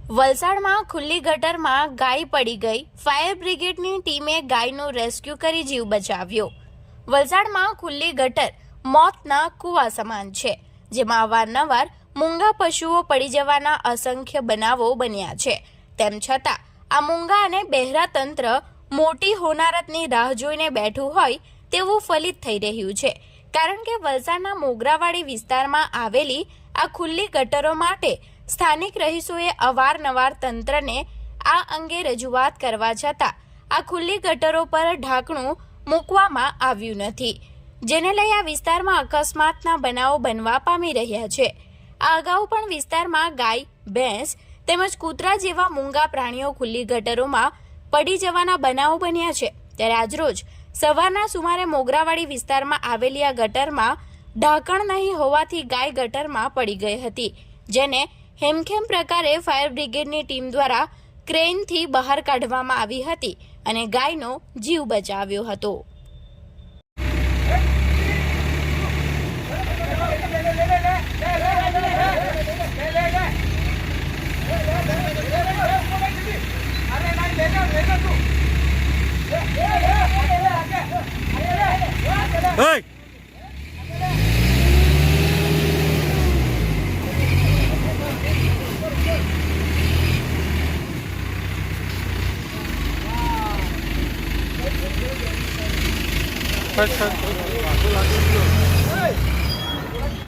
વલસાડમાં ખુલ્લી ગટરમાં ગાય પડી ગઈ। ફાયર બ્રિગેડની ટીમે ગાયનું રેસ્ક્યુ કરી જીવ બચાવ્યો। વલસાડમાં ખુલ્લી ગટર મોતના કૂવા સમાન છે, જેમાં અવારનવાર મૂંગા પશુઓ પડી જવાના અસંખ્ય બનાવો બન્યા છે। તેમ છતાં આ મૂંગા અને બહેરા તંત્ર મોટી હોનારતની રાહ જોઈને બેઠું હોય તેવું ફલિત થઈ રહ્યું છે, કારણ કે વલસાડના મોગરાવાડી વિસ્તારમાં આવેલી આ ખુલ્લી ગટરો માટે સ્થાનિક રહીશોએ અવારનવાર તંત્રને આ અંગે રજૂઆત કરવા છતાં આ ખુલ્લી ગટરો પર ઢાંકણું મૂકવામાં આવ્યું નથી, જેને લઈ આ વિસ્તારમાં અકસ્માતના બનાવો બનવા પામી રહ્યા છે। આ અગાઉ પણ વિસ્તારમાં ગાય, ભેંસ તેમજ કૂતરા જેવા મૂંગા પ્રાણીઓ ખુલ્લી ગટરોમાં પડી જવાના બનાવો બન્યા છે। ત્યારે આજરોજ સવારના સુમારે મોગરાવાડી વિસ્તારમાં આવેલી આ ગટરમાં ઢાંકણ નહીં હોવાથી ગાય ગટરમાં પડી ગઈ હતી, જેને હેમખેમ પ્રકારે ફાયર બ્રિગેડની ટીમ દ્વારા ક્રેનથી બહાર કાઢવામાં આવી હતી અને ગાયનો જીવ બચાવ્યો હતો। Hey! Cut.